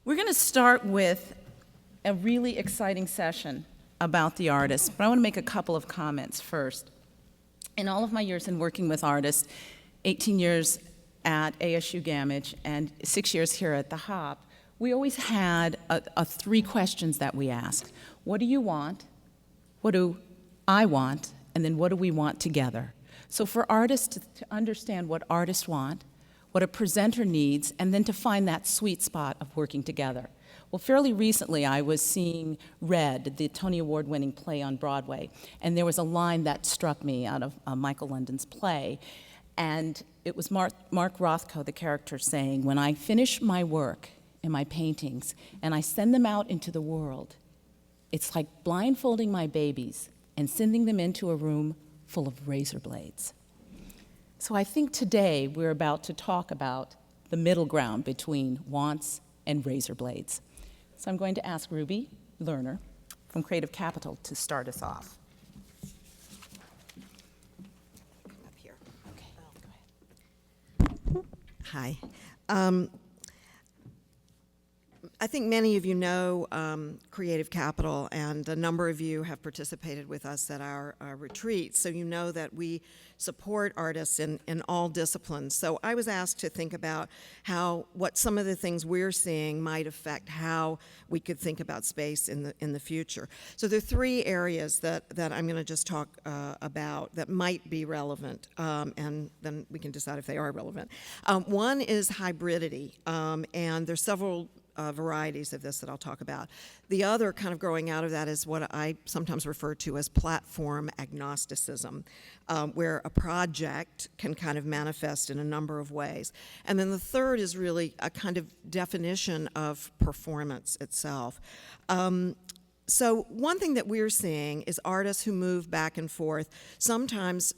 We're going to start with a really exciting session about the artist, but I want to make a couple of comments first. In all of my years in working with artists, 18 years at ASU Gammage and 6 years here at the Hop, we always had three questions that we asked. What do you want? What do I want? And then what do we want together? So for artists to understand what artists want, what a presenter needs, and then to find that sweet spot of working together. Well, fairly recently, I was seeing Red, the Tony Award-winning play on Broadway, and there was a line that struck me out of Michael London's play, and it was Mark Rothko, the character, saying, "When I finish my work and my paintings, and I send them out into the world, it's like blindfolding my babies and sending them into a room full of razor blades." So I think today we're about to talk about the middle ground between wants and razor blades. So I'm going to ask Ruby Lerner from Creative Capital to start us off. Come up here. Okay, go ahead. Hi. I think many of you know Creative Capital, and a number of you have participated with us at our retreats, so you know that we support artists in all disciplines. So I was asked to think about what some of the things we're seeing might affect how we could think about space in the future. So there are three areas that I'm going to just talk about that might be relevant, and then we can decide if they are relevant. One is hybridity, and there's several varieties of this that I'll talk about. The other kind of growing out of that is what I sometimes refer to as platform agnosticism, where a project can kind of manifest in a number of ways. And then the third is really a kind of definition of performance itself. So one thing that we're seeing is artists who move back and forth, sometimes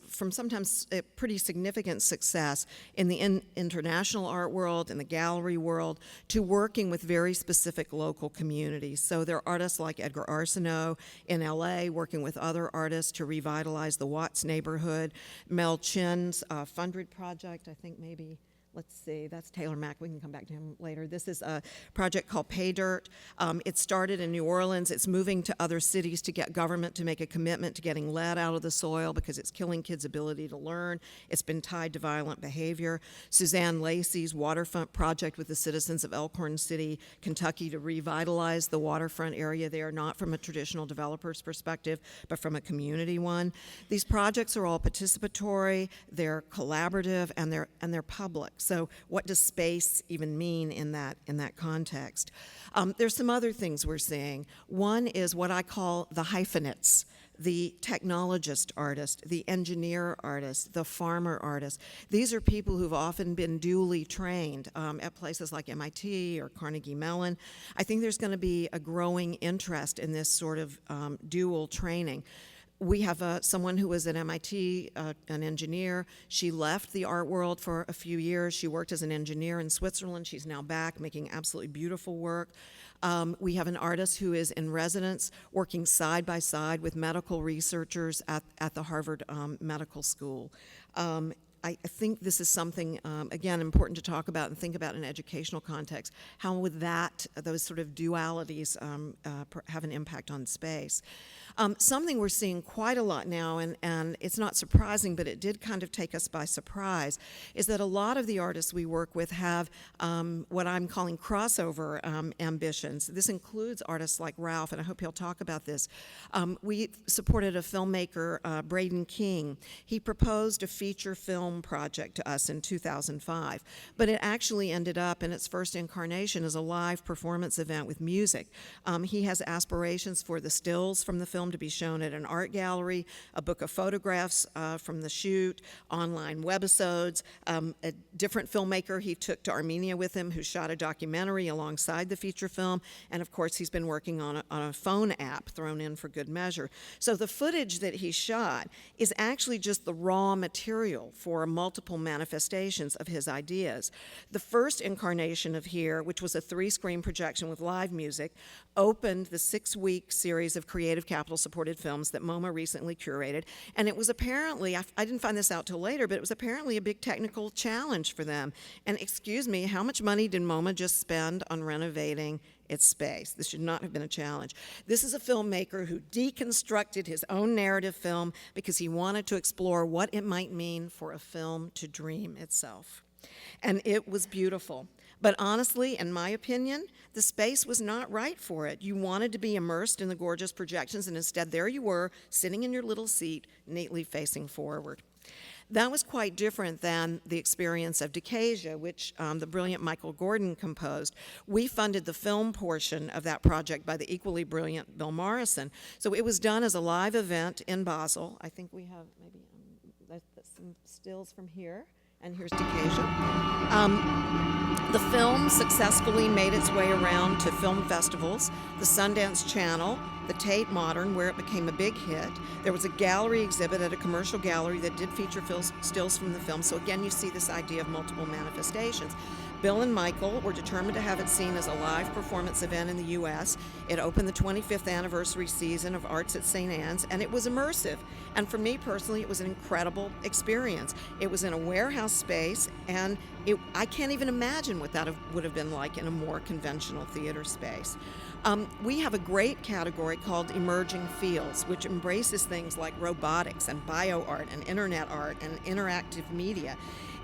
a pretty significant success in the international art world, in the gallery world, to working with very specific local communities. So there are artists like Edgar Arsenault in LA working with other artists to revitalize the Watts neighborhood. Mel Chin's Fundred project, I think maybe. Let's see, that's Taylor Mack. We can come back to him later. This is a project called Pay Dirt. It started in New Orleans. It's moving to other cities to get government to make a commitment to getting lead out of the soil because it's killing kids' ability to learn. It's been tied to violent behavior. Suzanne Lacey's waterfront project with the citizens of Elkhorn City, Kentucky, to revitalize the waterfront area there, not from a traditional developer's perspective, but from a community one. These projects are all participatory, they're collaborative, and they're public. So what does space even mean in that context? There's some other things we're seeing. One is what I call the hyphenates, the technologist artist, the engineer artist, the farmer artist. These are people who've often been dually trained at places like MIT or Carnegie Mellon. I think there's going to be a growing interest in this sort of dual training. We have someone who was at MIT, an engineer. She left the art world for a few years. She worked as an engineer in Switzerland. She's now back making absolutely beautiful work. We have an artist who is in residence working side by side with medical researchers at the Harvard Medical School. I think this is something, again, important to talk about and think about in an educational context. How would those sort of dualities have an impact on space? Something we're seeing quite a lot now, and it's not surprising, but it did kind of take us by surprise, is that a lot of the artists we work with have what I'm calling crossover ambitions. This includes artists like Ralph, and I hope he'll talk about this. We supported a filmmaker, Braden King. He proposed a feature film project to us in 2005, but it actually ended up in its first incarnation as a live performance event with music. He has aspirations for the stills from the film to be shown at an art gallery, a book of photographs from the shoot, online webisodes. A different filmmaker he took to Armenia with him who shot a documentary alongside the feature film, and of course he's been working on a phone app thrown in for good measure. So the footage that he shot is actually just the raw material for for multiple manifestations of his ideas. The first incarnation of Here, which was a 3-screen projection with live music, opened the 6-week series of Creative Capital supported films that MoMA recently curated, and it was apparently, I didn't find this out till later, but it was apparently a big technical challenge for them. And excuse me, how much money did MoMA just spend on renovating its space? This should not have been a challenge. This is a filmmaker who deconstructed his own narrative film because he wanted to explore what it might mean for a film to dream itself. And it was beautiful. But honestly, in my opinion, the space was not right for it. You wanted to be immersed in the gorgeous projections, and instead there you were, sitting in your little seat, neatly facing forward. That was quite different than the experience of Decasia, which the brilliant Michael Gordon composed. We funded the film portion of that project by the equally brilliant Bill Morrison. So it was done as a live event in Basel. I think we have maybe some stills from here. And here's Decasia. The film successfully made its way around to film festivals, the Sundance Channel, the Tate Modern, where it became a big hit. There was a gallery exhibit at a commercial gallery that did feature stills from the film. So again, you see this idea of multiple manifestations. Bill and Michael were determined to have it seen as a live performance event in the U.S. It opened the 25th anniversary season of Arts at St. Anne's, and it was immersive. And for me personally, it was an incredible experience. It was in a warehouse space, and I can't even imagine what that would have been like in a more conventional theater space. We have a great category called Emerging Fields, which embraces things like robotics and bioart and internet art and interactive media.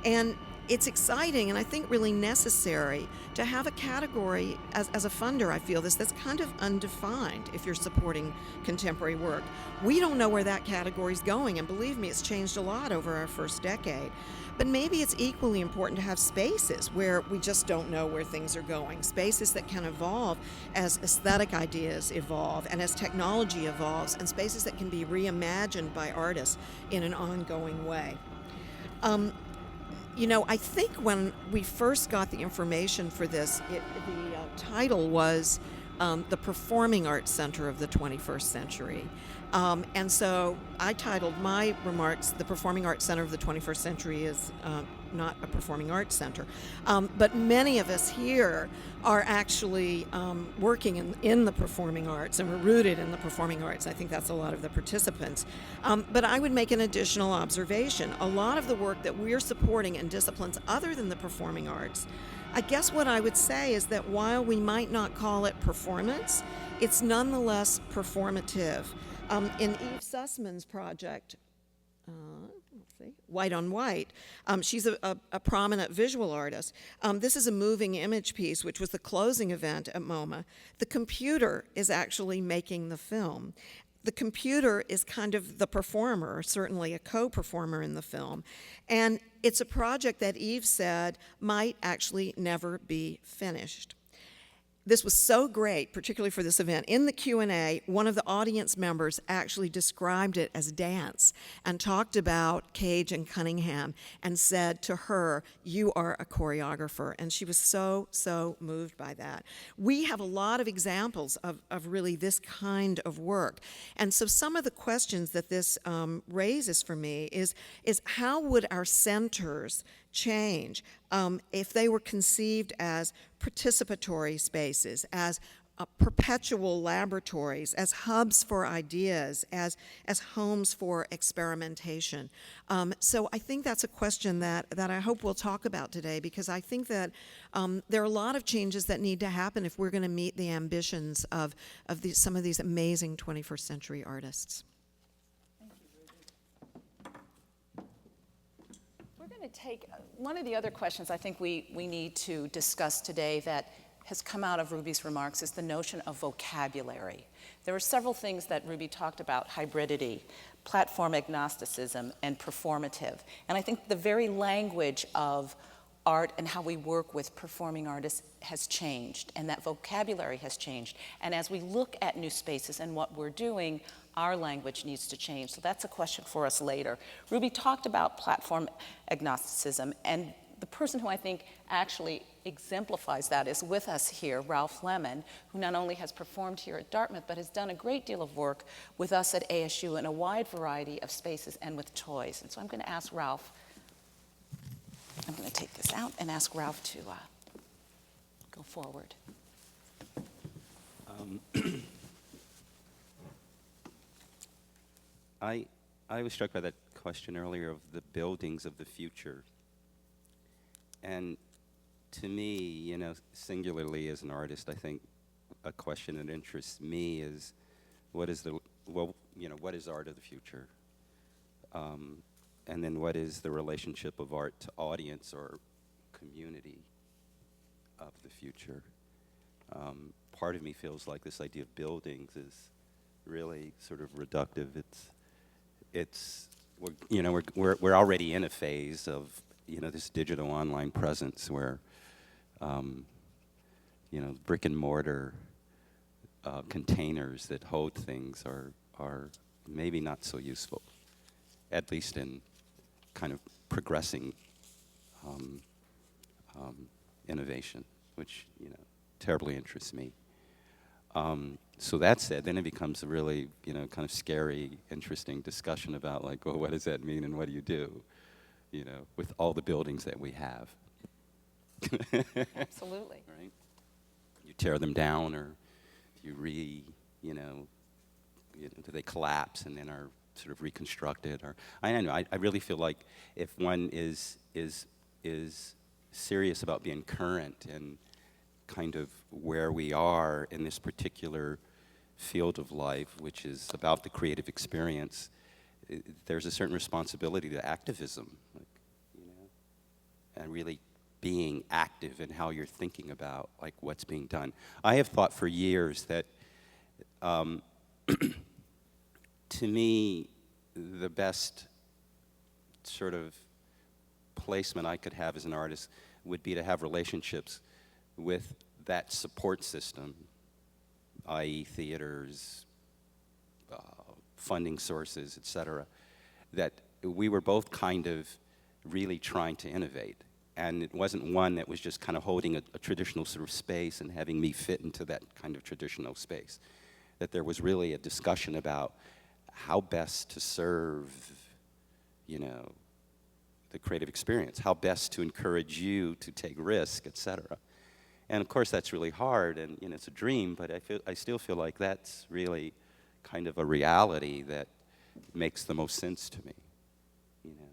And it's exciting and I think really necessary to have a category as a funder, I feel that's kind of undefined if you're supporting contemporary work. We don't know where that category is going, and believe me, it's changed a lot over our first decade. But maybe it's equally important to have spaces where we just don't know where things are going, spaces that can evolve as aesthetic ideas evolve and as technology evolves, and spaces that can be reimagined by artists in an ongoing way. I think when we first got the information for this, the title was The Performing Arts Center of the 21st Century. And so I titled my remarks, The Performing Arts Center of the 21st Century is not a performing arts center. But many of us here are actually working in the performing arts, and we're rooted in the performing arts. I think that's a lot of the participants. But I would make an additional observation. A lot of the work that we're supporting in disciplines other than the performing arts, I guess what I would say is that while we might not call it performance, it's nonetheless performative. In Eve Sussman's project, White on White, she's a prominent visual artist. This is a moving image piece, which was the closing event at MoMA. The computer is actually making the film. The computer is kind of the performer, certainly a co-performer in the film. And it's a project that Eve said might actually never be finished. This was so great, particularly for this event. In the Q&A, one of the audience members actually described it as dance and talked about Cage and Cunningham and said to her, "You are a choreographer." And she was so, so moved by that. We have a lot of examples of really this kind of work. And so some of the questions that this raises for me is how would our centers change if they were conceived as participatory spaces, as perpetual laboratories, as hubs for ideas, as homes for experimentation. So I think that's a question that I hope we'll talk about today, because I think that there are a lot of changes that need to happen if we're going to meet the ambitions of some of these amazing 21st century artists. To take one of the other questions I think we need to discuss today that has come out of Ruby's remarks is the notion of vocabulary. There were several things that Ruby talked about: hybridity, platform agnosticism, and performative. And I think the very language of art and how we work with performing artists has changed, and that vocabulary has changed. And as we look at new spaces and what we're doing, our language needs to change. So that's a question for us later. Ruby talked about platform agnosticism, and the person who I think actually exemplifies that is with us here, Ralph Lemon, who not only has performed here at Dartmouth, but has done a great deal of work with us at ASU in a wide variety of spaces and with toys. And so I'm going to ask Ralph I'm going to take this out and ask Ralph to go forward. I was struck by that question earlier of the buildings of the future. And to me, you know, singularly as an artist, I think a question that interests me is what is what is art of the future? And then what is the relationship of art to audience or community of the future? Part of me feels like this idea of buildings is really sort of reductive. We're already in a phase of, you know, this digital online presence where, you know, brick and mortar containers that hold things are maybe not so useful, at least in kind of progressing innovation, which, you know, terribly interests me. So that said, then it becomes a really, you know, kind of scary, interesting discussion about, like, well, what does that mean and what do you do, you know, with all the buildings that we have? Absolutely. Right? You tear them down, or you do they collapse and then are sort of reconstructed? Or I don't know. I really feel like if one is serious about being current and kind of where we are in this particular field of life, which is about the creative experience, there's a certain responsibility to activism, like, you know, and really being active in how you're thinking about, like, what's being done. I have thought for years that, to me, the best sort of placement I could have as an artist would be to have relationships with that support system, i.e. theaters, funding sources, et cetera, that we were both kind of really trying to innovate. And it wasn't one that was just kind of holding a traditional sort of space and having me fit into that kind of traditional space. That there was really a discussion about how best to serve, you know, the creative experience, how best to encourage you to take risk, et cetera. And of course that's really hard, and, you know, it's a dream, but I still feel like that's really kind of a reality that makes the most sense to me, you know.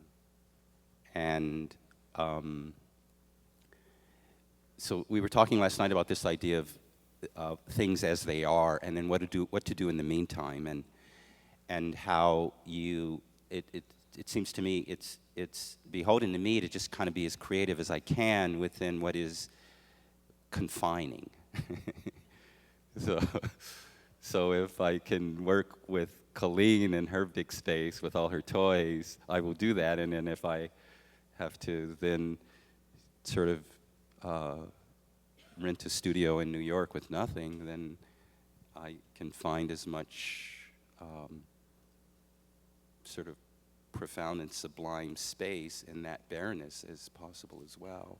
And so we were talking last night about this idea of things as they are, and then what to do in the meantime, and how it seems to me it's beholden to me to just kind of be as creative as I can within what is confining. So if I can work with Colleen in her big space with all her toys, I will do that. And then if I have to then sort of rent a studio in New York with nothing, then I can find as much sort of profound and sublime space in that bareness as possible as well.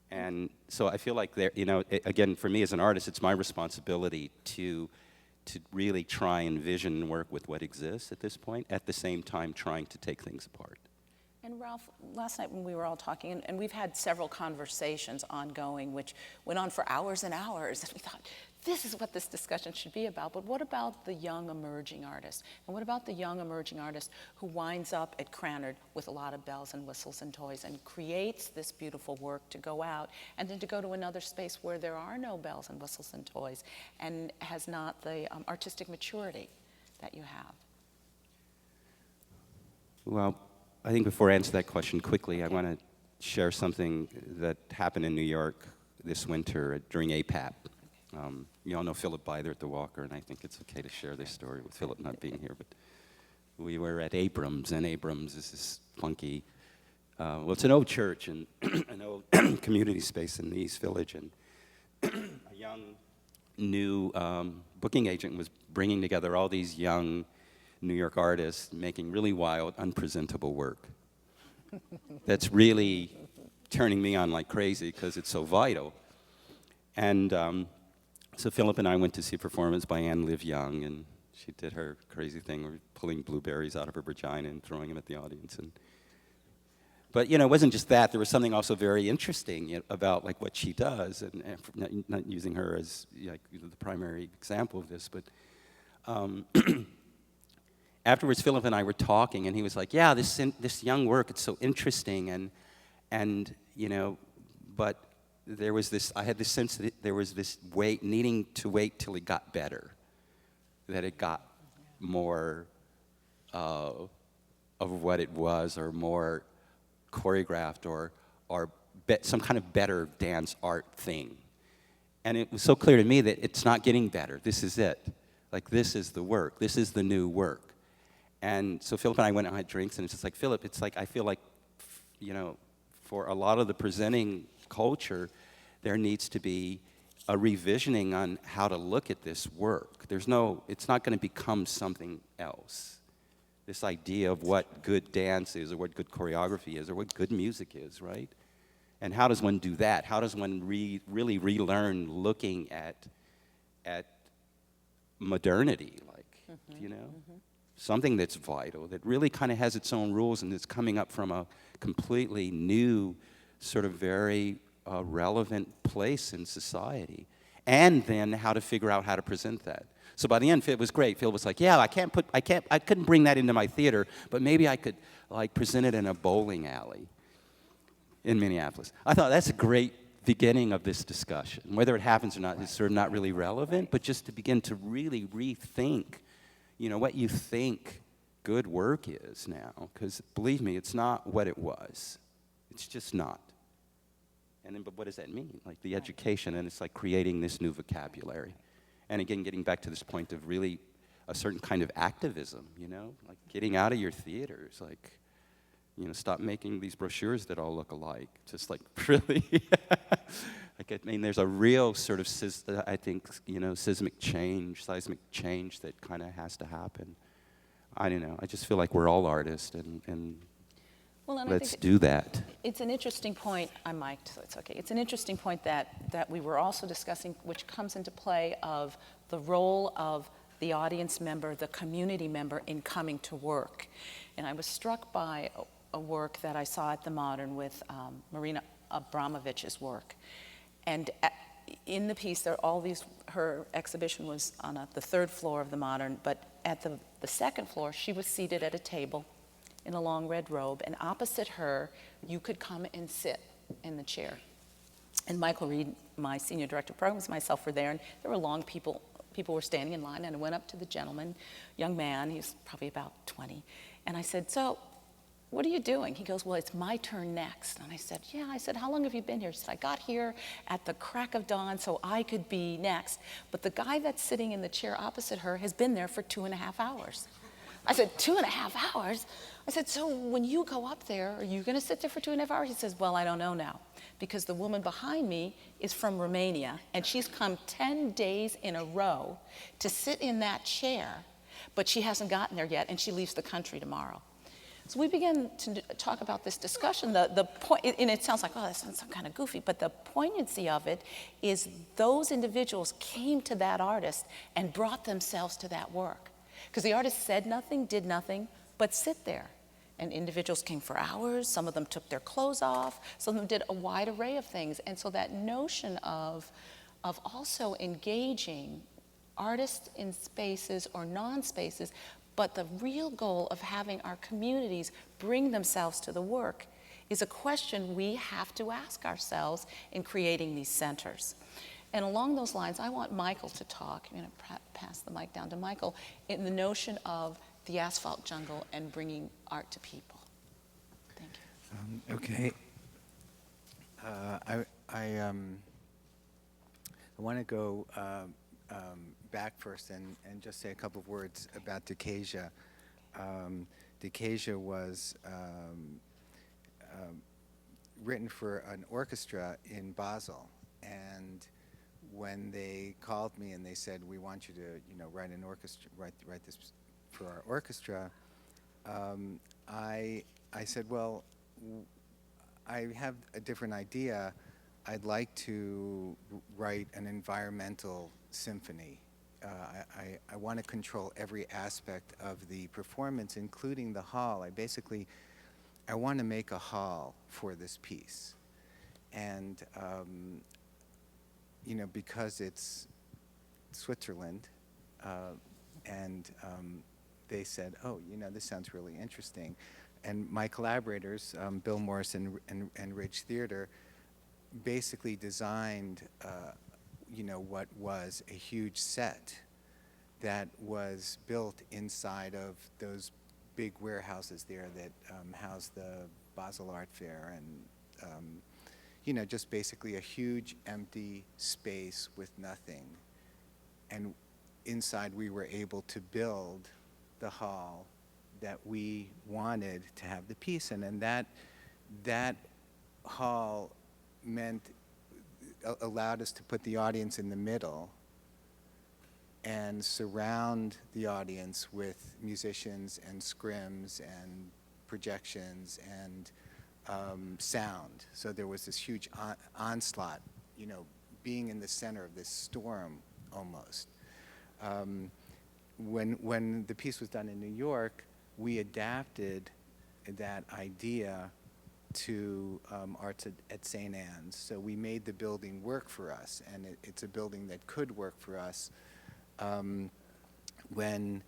And so I feel like there, you know, again, for me as an artist, it's my responsibility to really try and vision and work with what exists at this point, at the same time trying to take things apart. And Ralph, last night when we were all talking, and we've had several conversations ongoing, which went on for hours and hours, and we thought, this is what this discussion should be about, but what about the young emerging artist? And what about the young emerging artist who winds up at Cranard with a lot of bells and whistles and toys and creates this beautiful work to go out, and then to go to another space where there are no bells and whistles and toys, and has not the artistic maturity that you have? Well, I think before I answer that question quickly, I want to share something that happened in New York this winter during APAP. You all know Philip Byther at the Walker, and I think it's okay to share this story with Philip not being here. But we were at Abrams, and Abrams is this funky, well, it's an old church and an old community space in the East Village, and a young, new booking agent was bringing together all these young New York artists making really wild, unpresentable work. That's really turning me on like crazy because it's so vital. And so Philip and I went to see a performance by Anne Liv Young, and she did her crazy thing of pulling blueberries out of her vagina and throwing them at the audience. And But it wasn't just that. There was something also very interesting about like what she does, and not using her as like the primary example of this, but afterwards, Philip and I were talking, and he was like, "Yeah, this young work, it's so interesting," and but there was this. I had this sense that there was this needing to wait till it got better, that it got more of what it was, or more choreographed, or some kind of better dance art thing. And it was so clear to me that it's not getting better. This is it. Like, this is the work. This is the new work. And so Philip and I went and had drinks, and it's just like, Philip, it's like, I feel like, for a lot of the presenting culture, there needs to be a revisioning on how to look at this work. It's not going to become something else. This idea of what good dance is, or what good choreography is, or what good music is, right? And how does one do that? How does one really relearn looking at modernity, like, something that's vital, that really kind of has its own rules, and it's coming up from a completely new, sort of very relevant place in society. And then how to figure out how to present that. So by the end, it was great. Phil was like, "Yeah, I couldn't bring that into my theater, but maybe I could like present it in a bowling alley in Minneapolis." I thought that's a great beginning of this discussion. Whether it happens or not is sort of not really relevant, but just to begin to really rethink, what you think good work is now. Because believe me, it's not what it was. It's just not. And then, but what does that mean? Like the education, and it's like creating this new vocabulary. And again, getting back to this point of really a certain kind of activism, like getting out of your theaters, like, stop making these brochures that all look alike. Just like really, there's a real sort of, seismic change that kind of has to happen. I don't know. I just feel like we're all artists, and Well, and let's do that. It's an interesting point. I'm mic'd, so it's okay. It's an interesting point that we were also discussing, which comes into play of the role of the audience member, the community member in coming to work. And I was struck by a work that I saw at the Modern with Marina Abramovich's work. And in the piece, her exhibition was on the third floor of the Modern, but at the second floor, she was seated at a table in a long red robe, and opposite her, you could come and sit in the chair. And Michael Reed, my senior director of programs, myself were there, and there were long people were standing in line, and I went up to the gentleman, young man, he's probably about 20, and I said, "So, what are you doing?" He goes, "Well, it's my turn next." And I said, "Yeah." I said, "How long have you been here?" He said, "I got here at the crack of dawn so I could be next. But the guy that's sitting in the chair opposite her has been there for 2.5 hours. I said, 2.5 hours? I said, "So when you go up there, are you going to sit there for 2.5 hours? He says, "Well, I don't know now, because the woman behind me is from Romania, and she's come 10 days in a row to sit in that chair, but she hasn't gotten there yet, and she leaves the country tomorrow." So we began to talk about this discussion. The point, and it sounds like, oh, that sounds kind of goofy, but the poignancy of it is those individuals came to that artist and brought themselves to that work. Because the artist said nothing, did nothing, but sit there. And individuals came for hours. Some of them took their clothes off. Some of them did a wide array of things. And so that notion of also engaging artists in spaces or non-spaces, but the real goal of having our communities bring themselves to the work is a question we have to ask ourselves in creating these centers. And along those lines, I want Michael to talk. I'm going to pass the mic down to Michael in the notion of the asphalt jungle and bringing art to people. Thank you. Okay. I want to go back first and just say a couple of words about Decasia. Decasia was written for an orchestra in Basel, and when they called me and they said, "We want you to, write an orchestra, write this for our orchestra," I said, "Well, I have a different idea. I'd like to write an environmental symphony. I want to control every aspect of the performance, including the hall. I basically I want to make a hall for this piece. And, you know, because it's Switzerland, and they said, oh, you know, this sounds really interesting. And my collaborators, Bill Morris and Ridge Theater, basically designed, you know, what was a huge set that was built inside of those big warehouses there that house the Basel Art Fair, and you know, just basically a huge empty space with nothing. And inside we were able to build the hall that we wanted to have the piece in, and that hall meant allowed us to put the audience in the middle and surround the audience with musicians and scrims and projections and sound. So there was this huge onslaught, you know, being in the center of this storm almost. When the piece was done in New York, we adapted that idea to Arts at St. Anne's. So we made the building work for us, and it's a building that could work for us. When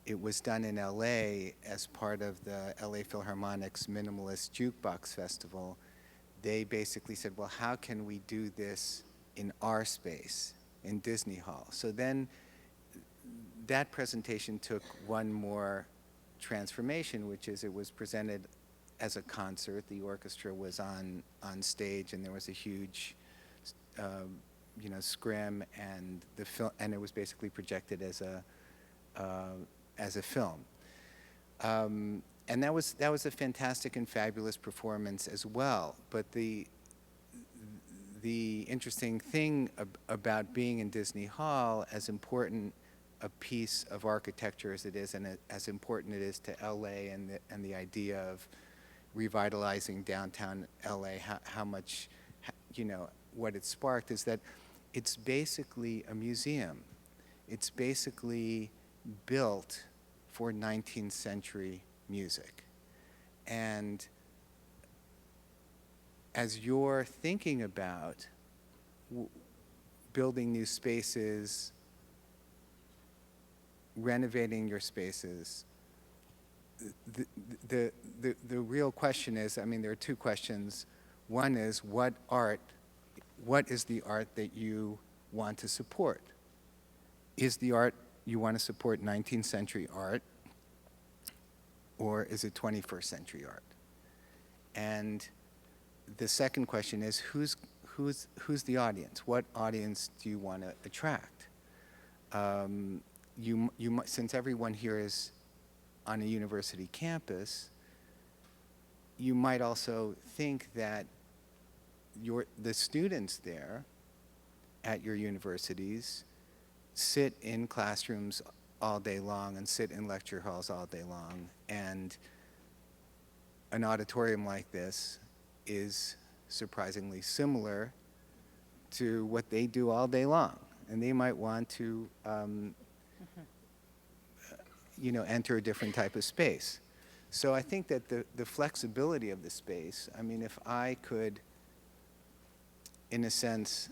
it was done in LA as part of the LA Philharmonic's Minimalist Jukebox Festival, they basically said, well, how can we do this in our space, in Disney Hall? So then that presentation took one more transformation, which is it was presented as a concert. The orchestra was on stage, and there was a huge you know, scrim, and and it was basically projected as a film. And that was a fantastic and fabulous performance as well. But the interesting thing about being in Disney Hall, as important a piece of architecture as it is, and as important it is to LA and the idea of revitalizing downtown LA, how much, you know, what it sparked is that it's basically a museum. It's basically built for 19th century music. And as you're thinking about building new spaces, renovating your spaces, the real question is, I mean, there are two questions. One is, what is the art that you want to support? Is the art you want to support 19th century art, or is it 21st century art? And the second question is, who's the audience? What audience do you want to attract? Since everyone here is on a university campus, you might also think that the students there at your universities sit in classrooms all day long and sit in lecture halls all day long, and an auditorium like this is surprisingly similar to what they do all day long, and they might want to you know, enter a different type of space. So I think that the flexibility of the space, I mean, if I could, in a sense,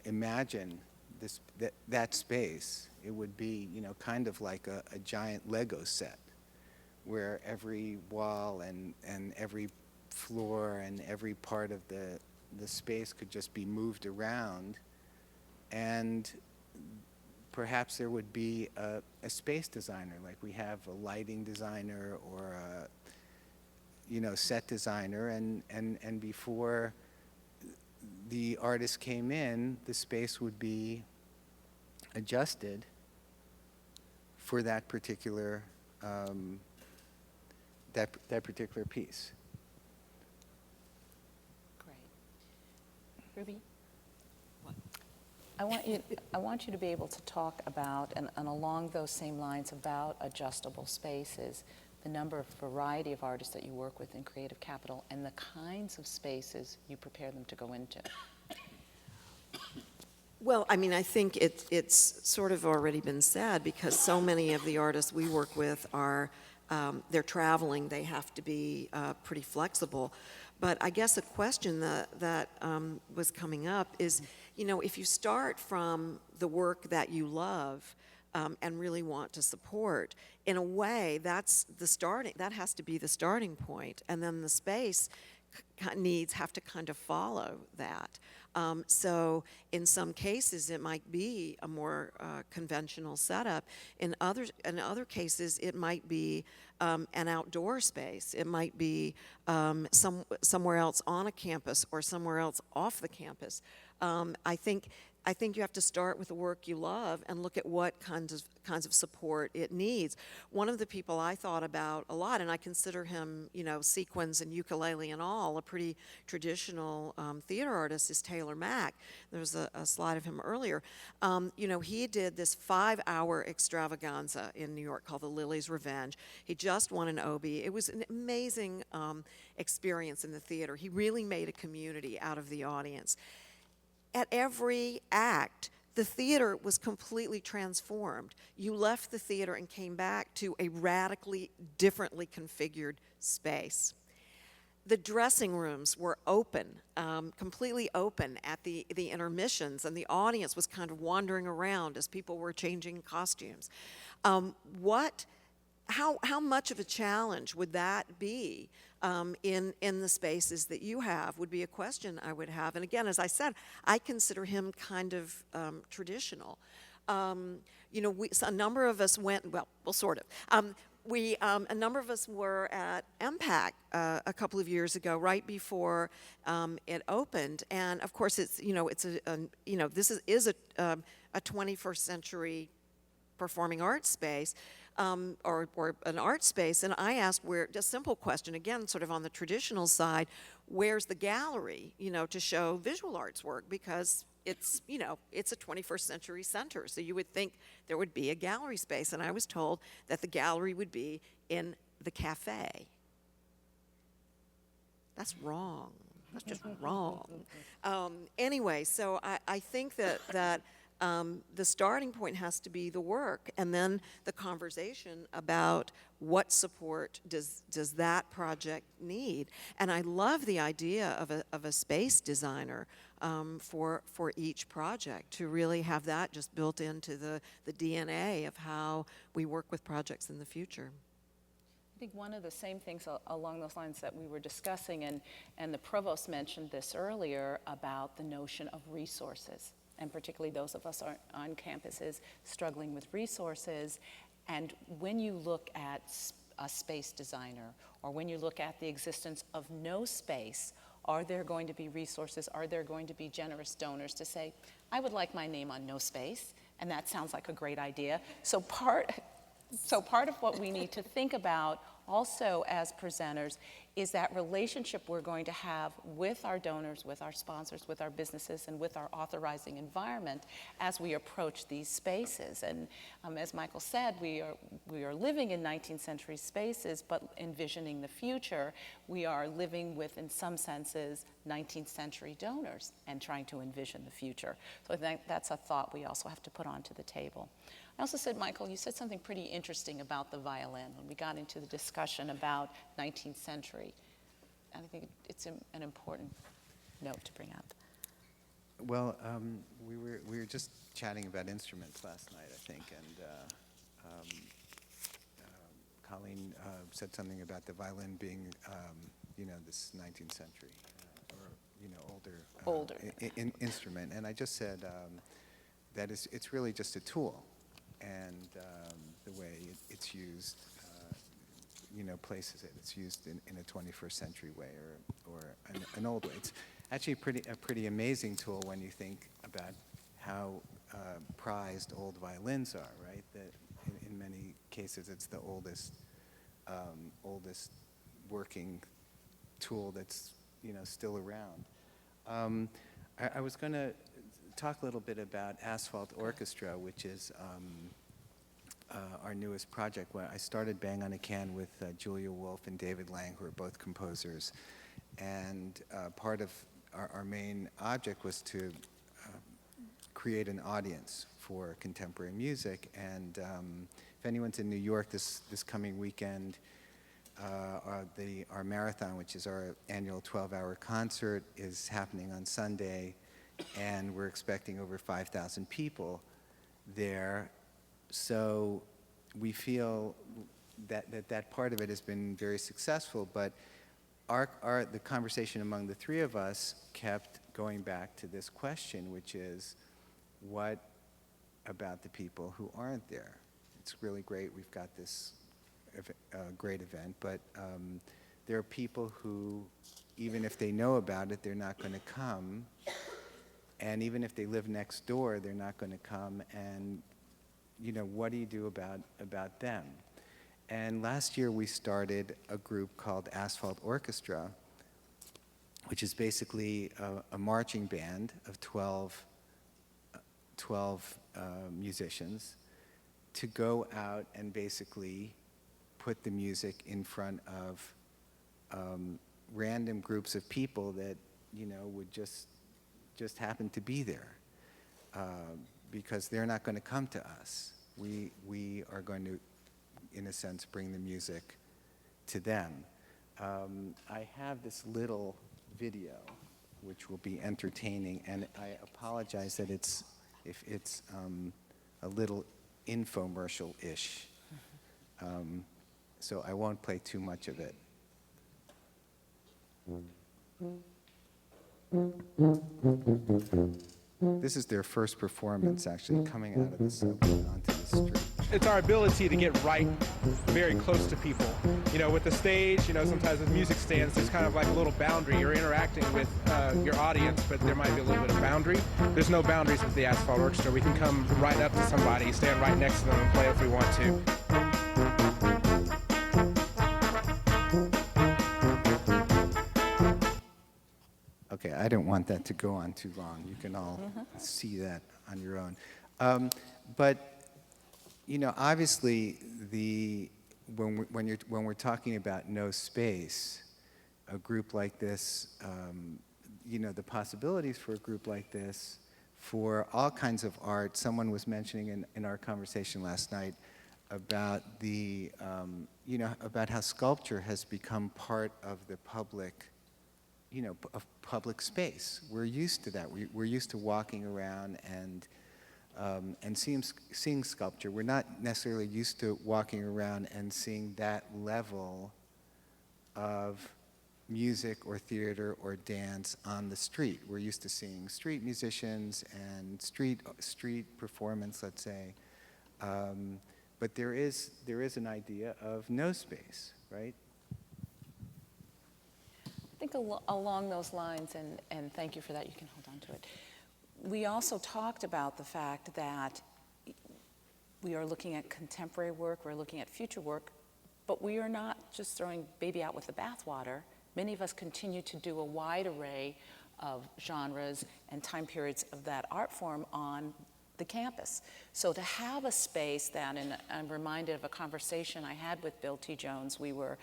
imagine that space, it would be, you know, kind of like a giant Lego set, where every wall and every floor and every part of the space could just be moved around, and perhaps there would be a space designer, like we have a lighting designer or a, you know, set designer, and before the artist came in, the space would be adjusted for that particular that particular piece. Great. Ruby? I want you to be able to talk about, and along those same lines, about adjustable spaces, the number of variety of artists that you work with in Creative Capital, and the kinds of spaces you prepare them to go into. Well, I mean, I think it's sort of already been said, because so many of the artists we work with are they're traveling, they have to be pretty flexible. But I guess a question that was coming up is, if you start from the work that you love and really want to support, in a way, that has to be the starting point, and then the space needs have to kind of follow that. So in some cases, it might be a more conventional setup. In other cases, it might be an outdoor space. It might be somewhere else on a campus or somewhere else off the campus. I think you have to start with the work you love and look at what kinds of support it needs. One of the people I thought about a lot, and I consider him, sequins and ukulele and all, a pretty traditional theater artist, is Taylor Mack. There was a slide of him earlier. He did this 5-hour extravaganza in New York called The Lily's Revenge. He just won an Obie. It was an amazing experience in the theater. He really made a community out of the audience. At every act, the theater was completely transformed. You left the theater and came back to a radically differently configured space. The dressing rooms were open, completely open at the intermissions, and the audience was kind of wandering around as people were changing costumes. How much of a challenge would that be in the spaces that you have, would be a question I would have. And again, as I said, I consider him kind of traditional. A number of us went, sort of. A number of us were at MPAC a couple of years ago, right before it opened, and of course, this is a 21st century performing arts space. Or an art space, and I asked a simple question, again, sort of on the traditional side, where's the gallery, to show visual arts work? Because it's a 21st century center, so you would think there would be a gallery space, and I was told that the gallery would be in the cafe. That's wrong. That's just wrong. Anyway, so I think that the starting point has to be the work, and then the conversation about what support does that project need. And I love the idea of a space designer for each project, to really have that just built into the DNA of how we work with projects in the future. I think one of the same things along those lines that we were discussing, and the provost mentioned this earlier, about the notion of resources, and particularly those of us on campuses struggling with resources. And when you look at a space designer, or when you look at the existence of no space, are there going to be resources? Are there going to be generous donors to say, I would like my name on no space, and that sounds like a great idea. So part of what we need to think about also as presenters is that relationship we're going to have with our donors, with our sponsors, with our businesses, and with our authorizing environment as we approach these spaces. And as Michael said, we are living in 19th century spaces, but envisioning the future, we are living with, in some senses, 19th century donors and trying to envision the future. So I think that's a thought we also have to put onto the table. I also said, Michael, you said something pretty interesting about the violin when we got into the discussion about 19th century. And I think it's an important note to bring up. Well, we were just chatting about instruments last night, I think, and Colleen said something about the violin being, this 19th century or older instrument, and I just said that it's really just a tool. And the way it's used, places it. It's used in a 21st century way or an old way. It's actually a pretty amazing tool when you think about how prized old violins are, right? That in many cases it's the oldest working tool that's still around. I was going to talk a little bit about Asphalt Orchestra, which is our newest project. When I started Bang on a Can with Julia Wolf and David Lang, who are both composers, and part of our main object was to create an audience for contemporary music. And if anyone's in New York this coming weekend, our marathon, which is our annual 12-hour concert, is happening on Sunday, and we're expecting over 5,000 people there. So we feel that part of it has been very successful, but the conversation among the three of us kept going back to this question, which is, what about the people who aren't there? It's really great we've got this great event, but there are people who, even if they know about it, they're not going to come, and even if they live next door, they're not going to come, and what do you do about them? And last year we started a group called Asphalt Orchestra, which is basically a marching band of 12 musicians to go out and basically put the music in front of random groups of people that would just happen to be there, because they're not going to come to us. We are going to, in a sense, bring the music to them. I have this little video which will be entertaining, and I apologize that it's a little infomercial-ish, so I won't play too much of it. This is their first performance, actually, coming out of the subway onto the street. It's our ability to get right very close to people. With the stage, sometimes with music stands, there's kind of like a little boundary. You're interacting with your audience, but there might be a little bit of boundary. There's no boundaries with the Asphalt Orchestra. We can come right up to somebody, stand right next to them, and play if we want to. Okay, I don't want that to go on too long. You can all see that on your own. But obviously, when we're talking about no space, a group like this, the possibilities for a group like this, for all kinds of art. Someone was mentioning in our conversation last night about about how sculpture has become part of the public. Of public space. We're used to that. We're used to walking around and seeing sculpture. We're not necessarily used to walking around and seeing that level of music or theater or dance on the street. We're used to seeing street musicians and street performance, let's say. But there is an idea of no space, right? I think along those lines, and thank you for that, you can hold on to it. We also talked about the fact that we are looking at contemporary work, we're looking at future work, but we are not just throwing baby out with the bathwater. Many of us continue to do a wide array of genres and time periods of that art form on the campus. So to have a space that, and I'm reminded of a conversation I had with Bill T. Jones. We were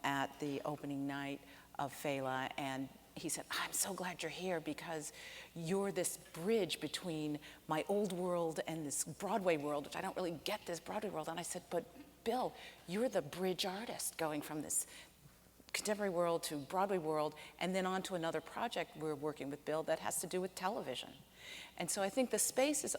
at the opening night of Fela, and he said, I'm so glad you're here because you're this bridge between my old world and this Broadway world, which I don't really get this Broadway world. And I said, but Bill, you're the bridge artist going from this contemporary world to Broadway world, and then on to another project we're working with Bill that has to do with television. And so I think the spaces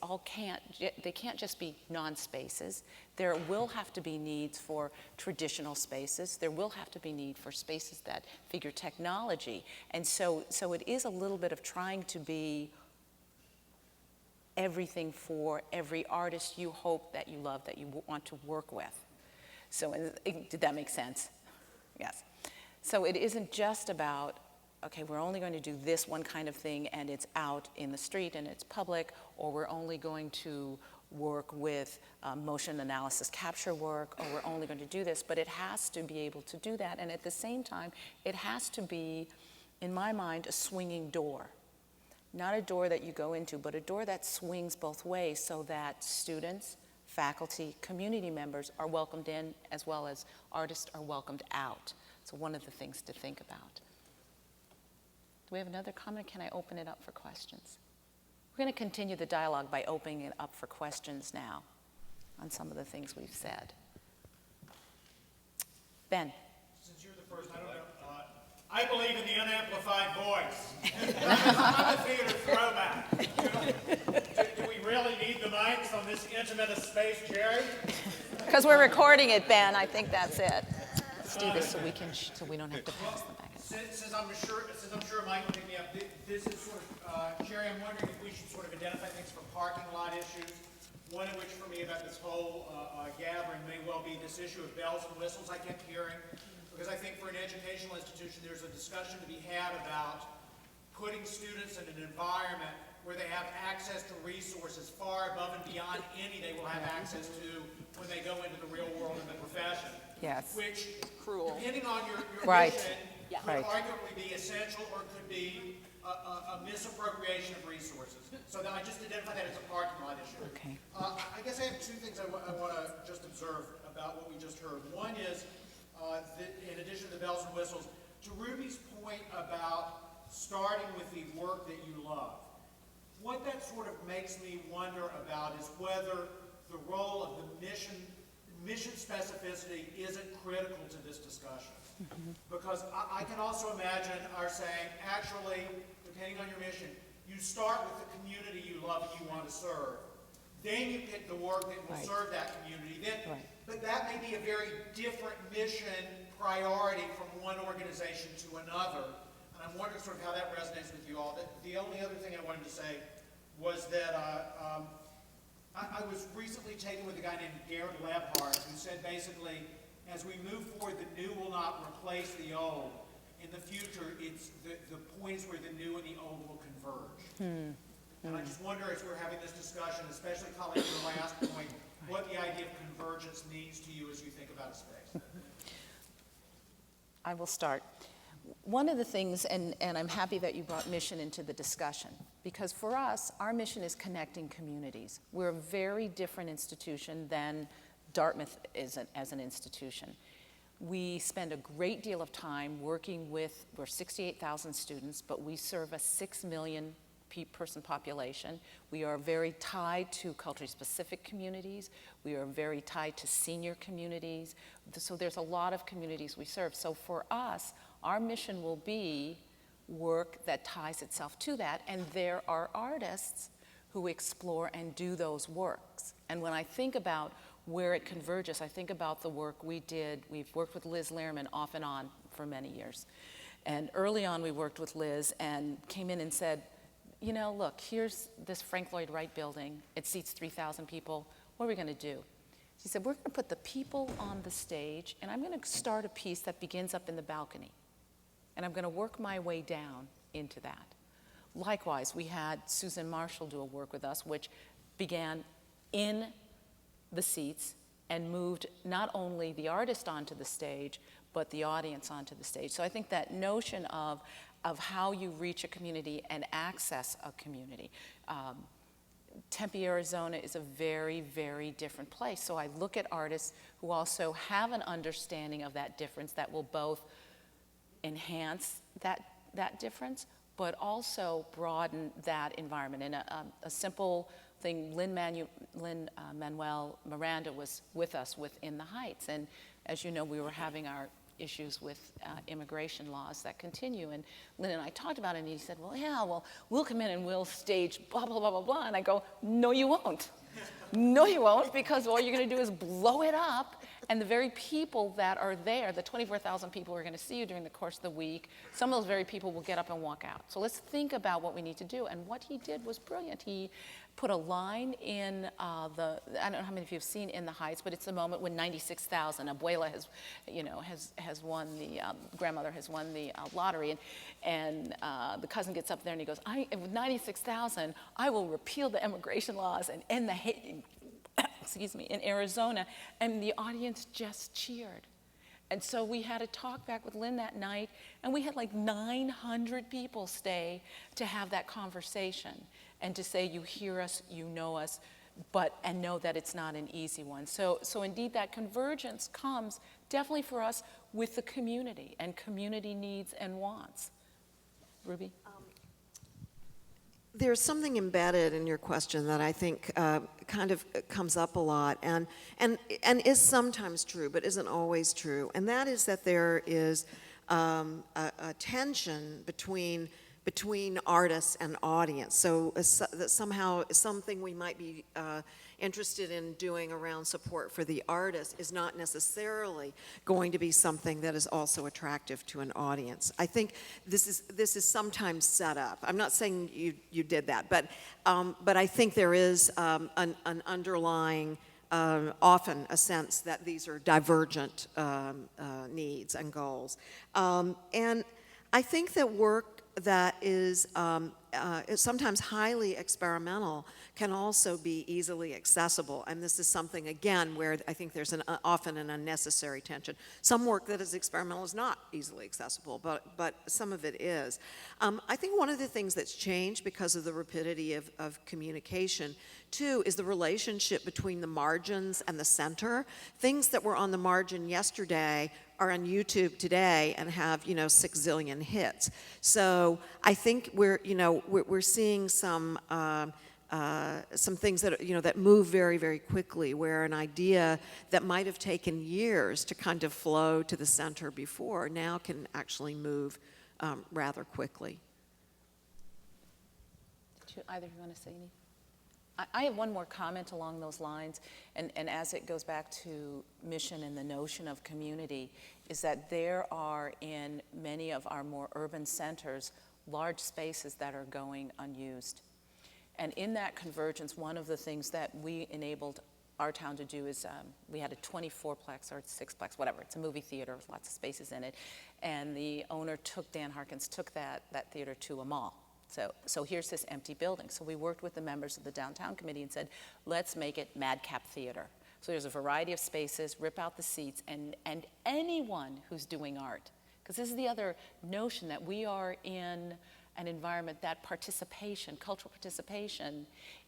they can't just be non-spaces. There will have to be needs for traditional spaces. There will have to be need for spaces that figure technology. And so it is a little bit of trying to be everything for every artist you hope, that you love, that you want to work with. So did that make sense? Yes. So it isn't just about, okay, we're only going to do this one kind of thing and it's out in the street and it's public, or we're only going to work with motion analysis capture work, or we're only going to do this, but it has to be able to do that. And at the same time, it has to be, in my mind, a swinging door. Not a door that you go into, but a door that swings both ways so that students, faculty, community members are welcomed in, as well as artists are welcomed out. So one of the things to think about. Do we have another comment? Can I open it up for questions? We're going to continue the dialogue by opening it up for questions now. on some of the things we've said. Ben. Since you're the first, I don't know. I believe in the unamplified voice. I'm a theater throwback. Do we really need the mics on this intimate a space, Jerry? Because we're recording it, Ben. I think that's it. Let's do this so we don't have to pass them back. Since I'm sure Mike will pick me up, this is sort of, Jerry, I'm wondering if we should sort of identify things for parking lot issues. One of which for me about this whole gathering may well be this issue of bells and whistles I kept hearing. Because I think for an educational institution, there's a discussion to be had about putting students in an environment where they have access to resources far above and beyond any they will have access to when they go into the real world in the profession. Yes. Which, Cruel. depending on your Right. mission, Yeah. could Right. arguably be essential or could be a misappropriation of resources. So that I just identify that as a parking lot issue. Okay. I guess I have two things I want to just observe about what we just heard. One is, that in addition to the bells and whistles, to Ruby's point about starting with the work that you love, what that sort of makes me wonder about is whether the role of the mission specificity isn't critical to this discussion. Mm-hmm. Because I can also imagine our saying, actually, depending on your mission, you start with the community you love and you want to serve. Then you pick the work that will serve that community. Then, but that may be a very different mission priority from one organization to another. And I'm wondering sort of how that resonates with you all. The only other thing I wanted to say was that I was recently taken with a guy named Garrett Lebhart, who said basically, as we move forward, the new will not replace the old. In the future, it's the points where the new and the old will converge. And I just wonder, as we're having this discussion, especially Colleen, your last point, what the idea of convergence means to you as you think about a space. I will start. One of the things, and I'm happy that you brought mission into the discussion, because for us, our mission is connecting communities. We're a very different institution than Dartmouth is as an institution. We spend a great deal of time working with, we're 68,000 students, but we serve a 6 million person population. We are very tied to culturally specific communities. We are very tied to senior communities. So there's a lot of communities we serve. So for us, our mission will be work that ties itself to that, and there are artists who explore and do those works. And when I think about where it converges, I think about the work we did. We've worked with Liz Lerman off and on for many years. And early on, we worked with Liz and came in and said, you know, look, here's this Frank Lloyd Wright building. It seats 3,000 people. What are we going to do? She said, we're going to put the people on the stage, and I'm going to start a piece that begins up in the balcony. And I'm going to work my way down into that. Likewise, we had Susan Marshall do a work with us, which began in the seats and moved not only the artist onto the stage, but the audience onto the stage. So I think that notion of how you reach a community and access a community. Tempe, Arizona is a very, very different place. So I look at artists who also have an understanding of that difference that will both enhance that difference, but also broaden that environment. And a simple thing, Lin-Manuel Miranda was with us within the Heights. And as you know, we were having our issues with immigration laws that continue. And Lynn and I talked about it, and he said, well, we'll come in and we'll stage blah, blah, blah, blah, blah. And I go, no, you won't. No, you won't, because all you're going to do is blow it up. And the very people that are there, the 24,000 people who are going to see you during the course of the week, some of those very people will get up and walk out. So let's think about what we need to do. And what he did was brilliant. He put a line in I don't know how many of you have seen In the Heights, but it's the moment when 96,000, Abuela has won the, grandmother has won the lottery, and the cousin gets up there and he goes, with 96,000, I will repeal the immigration laws and end the hate, excuse me, in Arizona, and the audience just cheered. And so we had a talk back with Lynn that night, and we had like 900 people stay to have that conversation and to say, you hear us, you know us, and know that it's not an easy one. So indeed, that convergence comes definitely for us with the community and community needs and wants. Ruby? There's something embedded in your question that I think kind of comes up a lot and is sometimes true, but isn't always true. And that is that there is a tension between artists and audience. So that somehow something we might be interested in doing around support for the artist is not necessarily going to be something that is also attractive to an audience. I think this is sometimes set up. I'm not saying you did that, but I think there is an underlying often a sense that these are divergent needs and goals. And I think that work that is sometimes highly experimental can also be easily accessible. And this is something, again, where I think there's often an unnecessary tension. Some work that is experimental is not easily accessible, but some of it is. I think one of the things that's changed because of the rapidity of communication, too, is the relationship between the margins and the center. Things that were on the margin yesterday are on YouTube today and have 6 zillion hits. So I think we're seeing some things that that move very, very quickly, where an idea that might have taken years to kind of flow to the center before now can actually move rather quickly. Did either of you want to say anything? I have one more comment along those lines, and as it goes back to mission and the notion of community, is that there are in many of our more urban centers large spaces that are going unused. And in that convergence, one of the things that we enabled our town to do is we had a 24-plex or 6-plex, whatever. It's a movie theater with lots of spaces in it. And the owner Dan Hopkins took that theater to a mall. So here's this empty building. So we worked with the members of the downtown committee and said, let's make it Madcap Theater. So there's a variety of spaces, rip out the seats, and anyone who's doing art. Because this is the other notion, that we are in an environment that participation, cultural participation,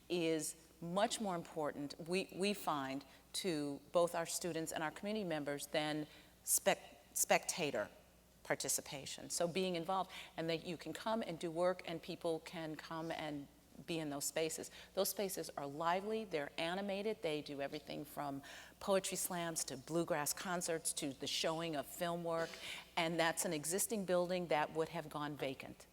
is much more important, we find, to both our students and our community members than spectator participation. So being involved, and that you can come and do work, and people can come and be in those spaces. Those spaces are lively, they're animated, they do everything from poetry slams to bluegrass concerts to the showing of film work, and that's an existing building that would have gone vacant.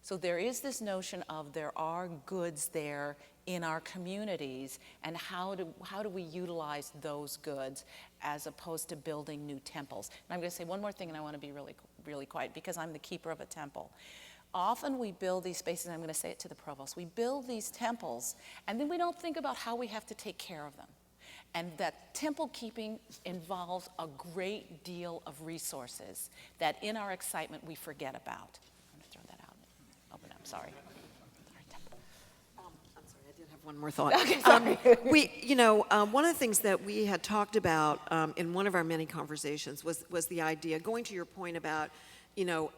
So there is this notion of there are goods there in our communities, and how do we utilize those goods as opposed to building new temples. And I'm going to say one more thing, and I want to be really, really quiet, because I'm the keeper of a temple. Often we build these spaces, and I'm going to say it to the provost, we build these temples, and then we don't think about how we have to take care of them. And that temple keeping involves a great deal of resources that in our excitement we forget about. I'm going to throw that out. Open up, sorry. I'm sorry, I did have one more thought. Okay, sorry. One of the things that we had talked about in one of our many conversations was the idea, going to your point about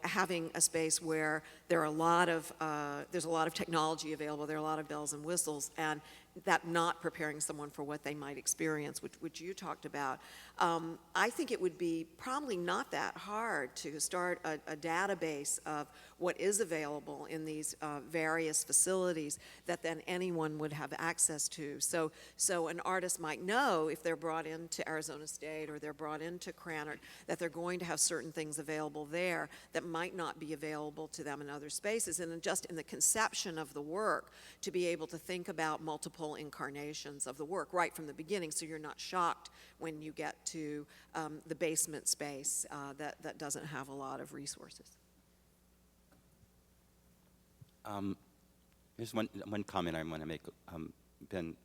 having a space where there's a lot of technology available, there are a lot of bells and whistles, and that not preparing someone for what they might experience, which you talked about. I think it would be probably not that hard to start a database of what is available in these various facilities that then anyone would have access to. So an artist might know, if they're brought into Arizona State or they're brought into Krannert, that they're going to have certain things available there that might not be available to them in other spaces. And just in the conception of the work, to be able to think about multiple incarnations of the work right from the beginning, so you're not shocked when you get to the basement space that doesn't have a lot of resources. There's one comment I want to make, Ben,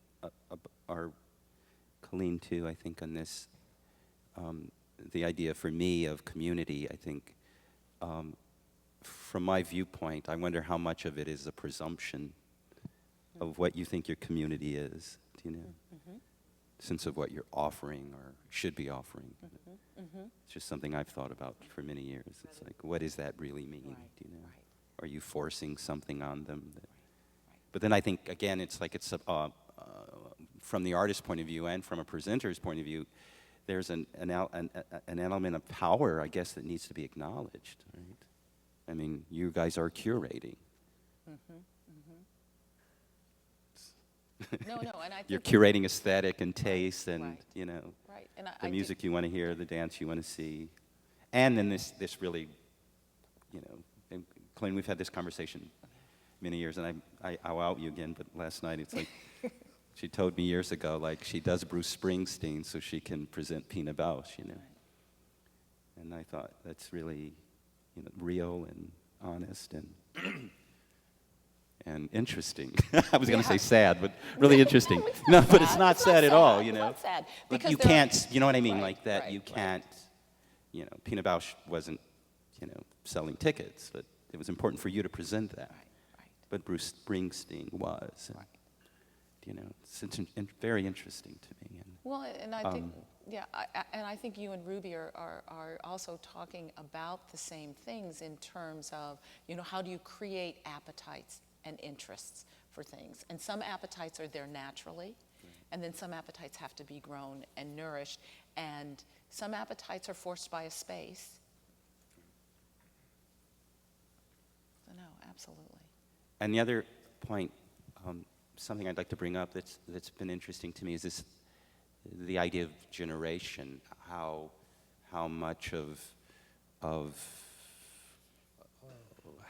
or Colleen too, I think, on this, the idea for me of community. I think from my viewpoint, I wonder how much of it is a presumption of what you think your community is, do you know? Mm-hmm. Sense of what you're offering or should be offering. Mm-hmm. Mm-hmm. It's just something I've thought about for many years. It's like, what does that really mean, do you know? Right. Are you forcing something on them? Right. But then I think, again, it's like it's from the artist's point of view and from a presenter's point of view, there's an element of power, I guess, that needs to be acknowledged, right? I mean, you guys are curating. Mm-hmm. Mm-hmm. No, and I think You're curating aesthetic and taste and, right. you know, right, and the music you want to hear, the dance you want to see. And then this really, you know, and Colleen, we've had this conversation many years, and I'll out you again, but last night it's like, she told me years ago, like, she does Bruce Springsteen so she can present Pina Bausch, you know. And I thought, that's really, you know, real and honest and and interesting. I was going to say sad, but really interesting. No, but it's not sad at all, you know. It's not sad. But Because you there are- can't, you know what I mean, Right, like that. right, You right. can't, you know, Pina Bausch wasn't, you know, selling tickets, but it was important for you to present that. Right. But Bruce Springsteen was. And, you know, it's very interesting to me. And Well, and I think, and I think you and Ruby are also talking about the same things in terms of, you know, how do you create appetites and interests for things? And some appetites are there naturally, and then some appetites have to be grown and nourished, and some appetites are forced by a space. So no, absolutely. And the other point, something I'd like to bring up that's been interesting to me is the idea of generation. How much of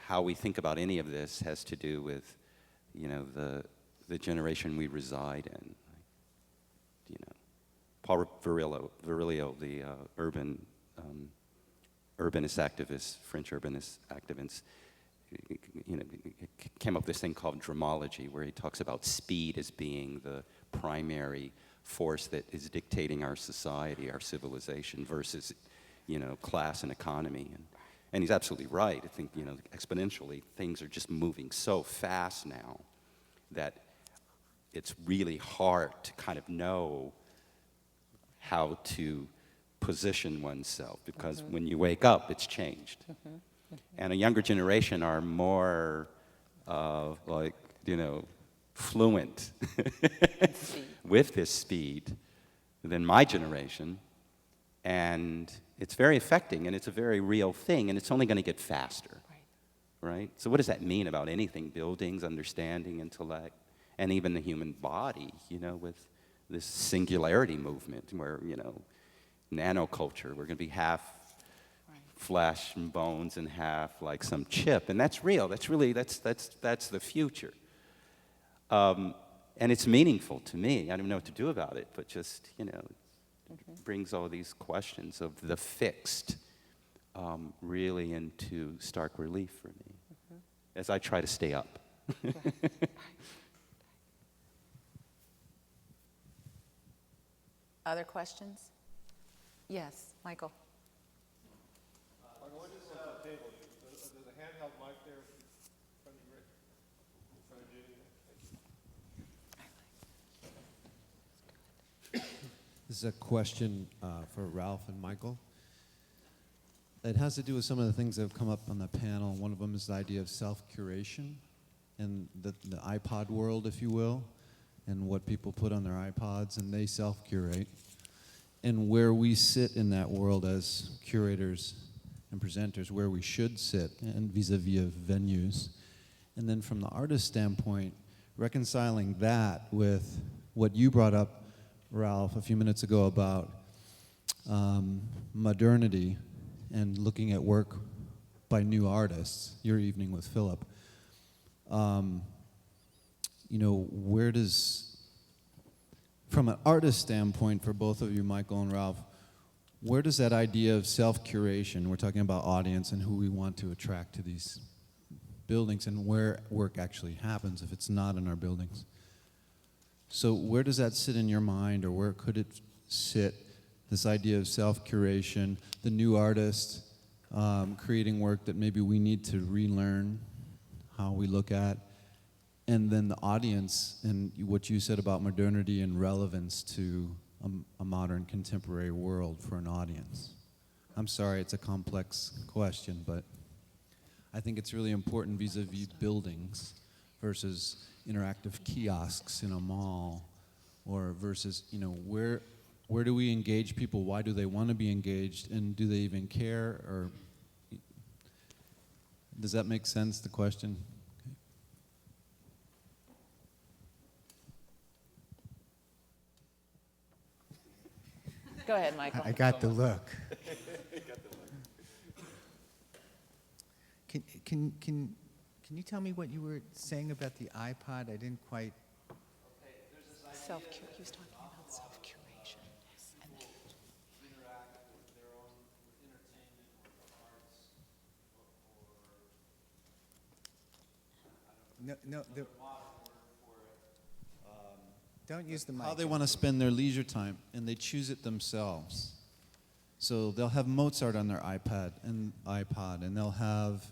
how we think about any of this has to do with, you know, the generation we reside in. You know, Paul Virilio, the urbanist activist, French urbanist activist, you know, came up with this thing called dramology, where he talks about speed as being the primary force that is dictating our society, our civilization, versus, you know, class and economy. And he's absolutely right. I think, you know, exponentially, things are just moving so fast now that it's really hard to kind of know how to position oneself, because when you wake up, it's changed. And a younger generation are more, like, you know, fluent with this speed than my generation. And it's very affecting, and it's a very real thing, and it's only going to get faster. Right? So what does that mean about anything? Buildings, understanding, intellect, and even the human body, you know, with this singularity movement where, you know, nanoculture, we're going to be half flesh and bones and half like some chip, and that's real. That's really, that's the future. And it's meaningful to me. I don't know what to do about it, but just, you know, it brings all these questions of the fixed really into stark relief for me as I try to stay up. Other questions? Yes, Michael. What is the table? There's a handheld mic there in front of you, Rick. In front of Judy. This is a question for Ralph and Michael. It has to do with some of the things that have come up on the panel. One of them is the idea of self-curation and the iPod world, if you will, and what people put on their iPods, and they self-curate. And where we sit in that world as curators and presenters, where we should sit, and vis-a-vis of venues. And then from the artist standpoint, reconciling that with what you brought up, Ralph, a few minutes ago about modernity and looking at work by new artists, your evening with Philip. You know, where does, from an artist standpoint for both of you, Michael and Ralph, where does that idea of self-curation, we're talking about audience and who we want to attract to these buildings and where work actually happens if it's not in our buildings. So where does that sit in your mind, or where could it sit, this idea of self-curation, the new artist creating work that maybe we need to relearn how we look at, and then the audience and what you said about modernity and relevance to a modern contemporary world for an audience? I'm sorry, it's a complex question, but I think it's really important vis-a-vis buildings versus interactive kiosks in a mall, or versus, you know, where do we engage people? Why do they want to be engaged, and do they even care? Or does that make sense, the question? Go ahead, Michael. I got the look. Can you tell me what you were saying about the iPod? I didn't quite. Self-cure. He was talking about self-curation. And then No. Don't use the mic. How they want to spend their leisure time, and they choose it themselves. So they'll have Mozart on their iPod, and they'll have,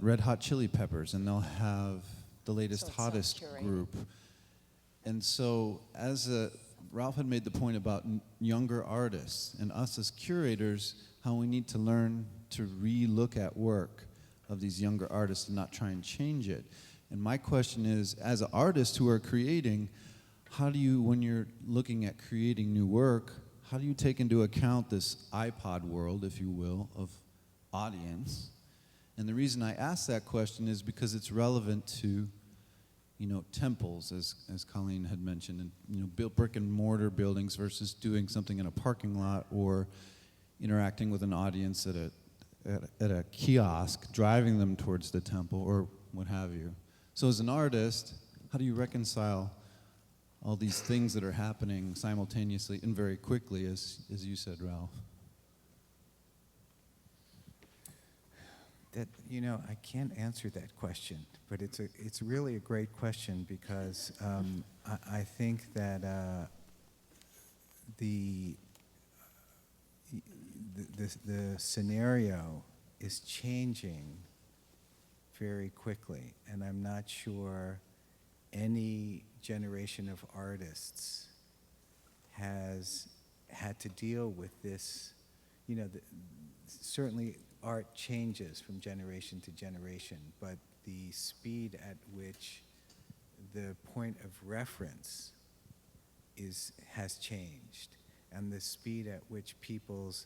Red Hot Chili Peppers, and they'll have the latest, So it's hottest self-curated. group. And so, Ralph had made the point about younger artists, and us as curators, how we need to learn to re-look at work of these younger artists and not try and change it. And my question is, as artists who are creating, how do you, when you're looking at creating new work, how do you take into account this iPod world, if you will, of audience? And the reason I ask that question is because it's relevant to, temples, as Colleen had mentioned, and built brick and mortar buildings versus doing something in a parking lot or interacting with an audience at a kiosk, driving them towards the temple or what have you. So as an artist, how do you reconcile all these things that are happening simultaneously and very quickly, as you said, Ralph? That I can't answer that question, but it's really a great question because I think that the scenario is changing very quickly, and I'm not sure any generation of artists has had to deal with this. Certainly art changes from generation to generation, but the speed at which the point of reference has changed, and the speed at which people's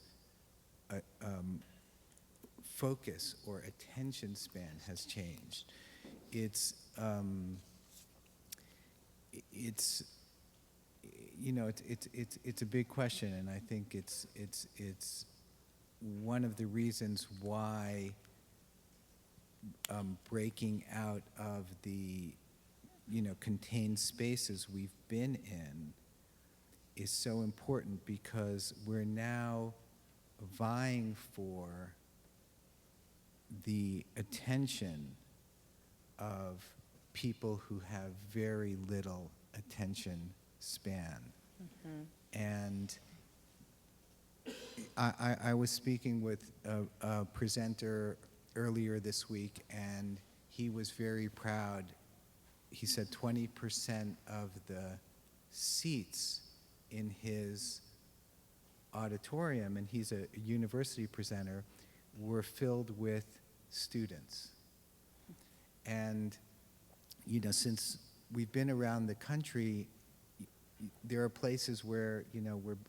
focus or attention span has changed. It's a big question, and I think it's one of the reasons why breaking out of the contained spaces we've been in is so important, because we're now vying for the attention of people who have very little attention span. And I was speaking with a presenter earlier this week, and he was very proud. He said 20% of the seats in his auditorium, and he's a university presenter, were filled with students. And since we've been around the country, there are places where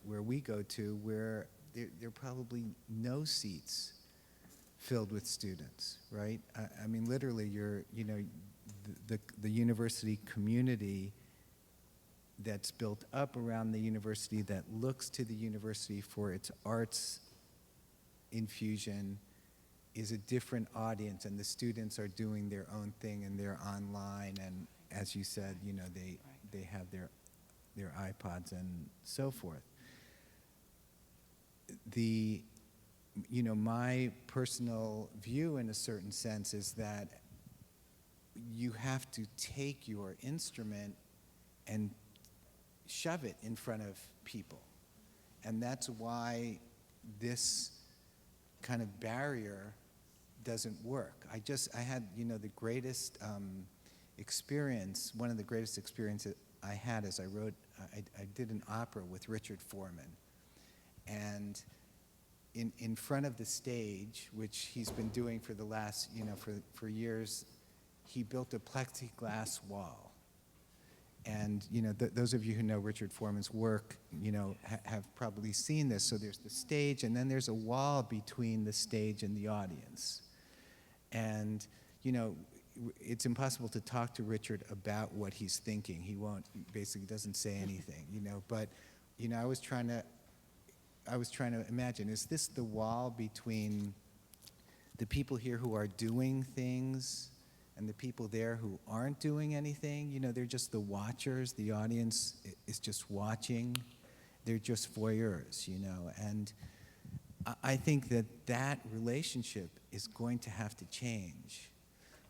where we go to where there are probably no seats filled with students, right? I mean, literally, the university community that's built up around the university, that looks to the university for its arts infusion, is a different audience, and the students are doing their own thing, and they're online, and as you said, they have their iPods and so forth. My personal view, in a certain sense, is that you have to take your instrument and shove it in front of people. And that's why this kind of barrier doesn't work. I had, the greatest experience, one of the greatest experiences I had is I did an opera with Richard Foreman. And in front of the stage, which he's been doing for the last, for years, he built a plexiglass wall. And, those of you who know Richard Foreman's work, have probably seen this. So there's the stage, and then there's a wall between the stage and the audience. And, it's impossible to talk to Richard about what he's thinking. He basically doesn't say anything, but, you know, I was trying to imagine, is this the wall between the people here who are doing things and the people there who aren't doing anything? You know, they're just the watchers. The audience is just watching. They're just voyeurs, you know. And I think that relationship is going to have to change,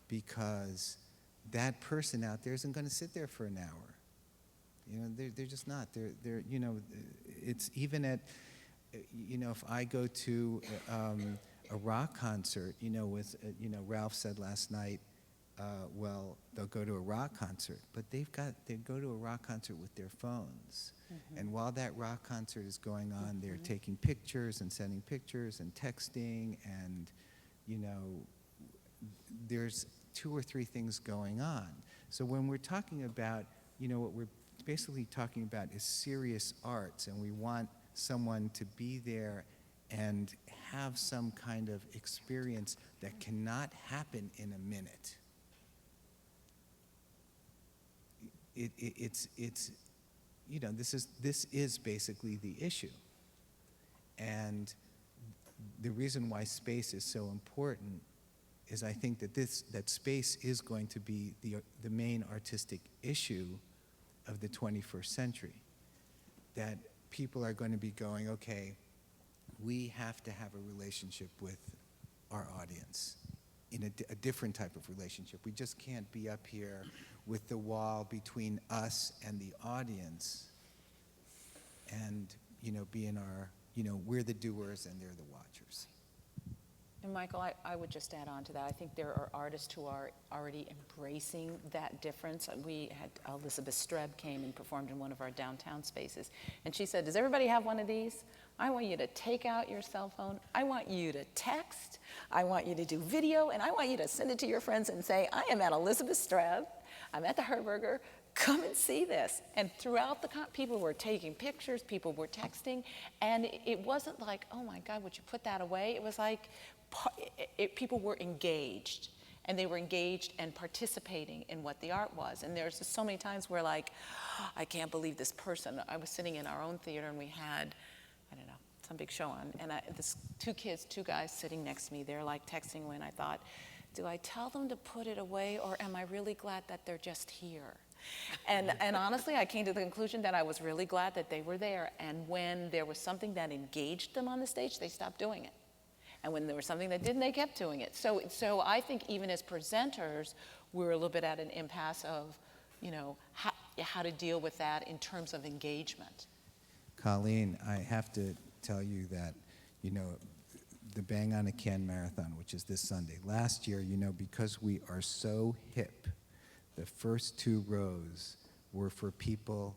because that person out there isn't going to sit there for an hour. You know, they're just not. They're you know, it's even at, you know, if I go to a rock concert, you know, with, you know, Ralph said last night, well, they'll go to a rock concert, but they go to a rock concert with their phones. Mm-hmm. And while that rock concert is going on, they're taking pictures and sending pictures and texting, and, you know, there's 2 or 3 things going on. So when we're talking about, you know, what we're basically talking about is serious arts, and we want someone to be there and have some kind of experience that cannot happen in a minute. It's you know, this is basically the issue. And the reason why space is so important is, I think that space is going to be the main artistic issue of the 21st century. That people are going to be going, okay, we have to have a relationship with our audience, in a different type of relationship. We just can't be up here with the wall between us and the audience, and, you know, be in our, you know, we're the doers and they're the watchers. And Michael, I would just add on to that. I think there are artists who are already embracing that difference. We had Elizabeth Streb came and performed in one of our downtown spaces, and she said, does everybody have one of these? I want you to take out your cell phone. I want you to text. I want you to do video, and I want you to send it to your friends and say, I am at Elizabeth Streb. I'm at the Herberger. Come and see this. And throughout the people were taking pictures, people were texting, and it wasn't like, oh my God, would you put that away? It was like people were engaged, and they were engaged and participating in what the art was. And there's just so many times where, like, I can't believe this person. I was sitting in our own theater, and we had, I don't know, some big show on, and this 2 guys sitting next to me, they're like texting when I thought, do I tell them to put it away, or am I really glad that they're just here? And honestly, I came to the conclusion that I was really glad that they were there, and when there was something that engaged them on the stage, they stopped doing it. And when there was something that didn't, they kept doing it. So I think even as presenters, we're a little bit at an impasse of, you know, how to deal with that in terms of engagement. Colleen, I have to tell you that, you know, the Bang on a Can Marathon, which is this Sunday, last year, you know, because we are so hip, the first 2 rows were for people